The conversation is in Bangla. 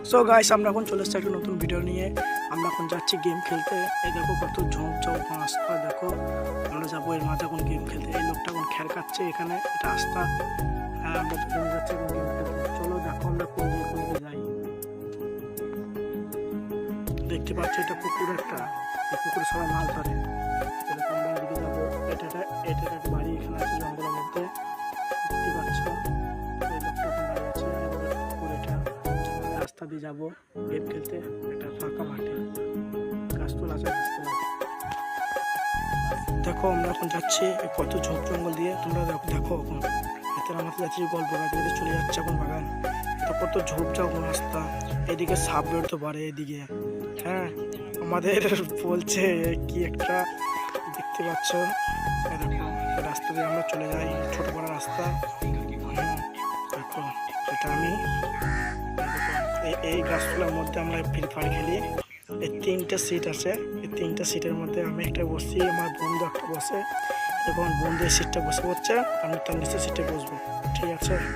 সো গাইস, আমরা এখন চলে এসেছি একটা নতুন ভিডিও নিয়ে। আমরা এখন যাচ্ছি গেম খেলতে। এই দেখো কত ঝোঁক ঝোঁক রাস্তা, দেখো আমরা যাবো এর মাঝে এখন গেম খেলতে। এই লোকটা এখন খ্যার খাচ্ছে, এখানে এটা রাস্তা। হ্যাঁ, আমরা দুজন যাচ্ছি এখন গেম খেলতে। চলো দেখো আমরা কোন দিকে যাই। দেখতে পাচ্ছি এটা পুকুর একটা, এই পুকুরে সবাই মাছ ধরে। এরকম আমরা এদিকে যাবো। এটা এটা একটা বাড়ি এখানে আছে জঙ্গলের মধ্যে, দেখতে পাচ্ছ। এই লোকটা এখন দাঁড়িয়ে আছে, পুকুরেটা রাস্তা দিয়ে যাবো গেম খেলতে। এটা ফাঁকা মাঠে, গাছতলা আছে, গাছতলা। দেখো আমরা এখন যাচ্ছি কত ঝোপ জঙ্গল দিয়ে, তোমরা দেখো দেখো এখন এতে আমাদের যাচ্ছি গল্প গাছ চলে যাচ্ছে এখন বাগান। এটা কত ঝোপ জঙ্গল রাস্তা, এদিকে সাপ বেরোতে পারে এদিকে। হ্যাঁ, আমাদের বলছে কি একটা, দেখতে পাচ্ছ। এরকম রাস্তা দিয়ে আমরা চলে যাই, ছোট বড় রাস্তা। দেখো এটা আমি এই গাছগুলোর মধ্যে আমরা ফ্রি ফায়ার খেলি। এই 3টে সিট আছে, এই 3টে সিটের মধ্যে আমি একটা বসছি, আমার বন্ধু একটা বসে। এখন বন্ধু এই সিটটা বসে পড়ছে, আমি তার নিচে সিটে বসবো, ঠিক আছে।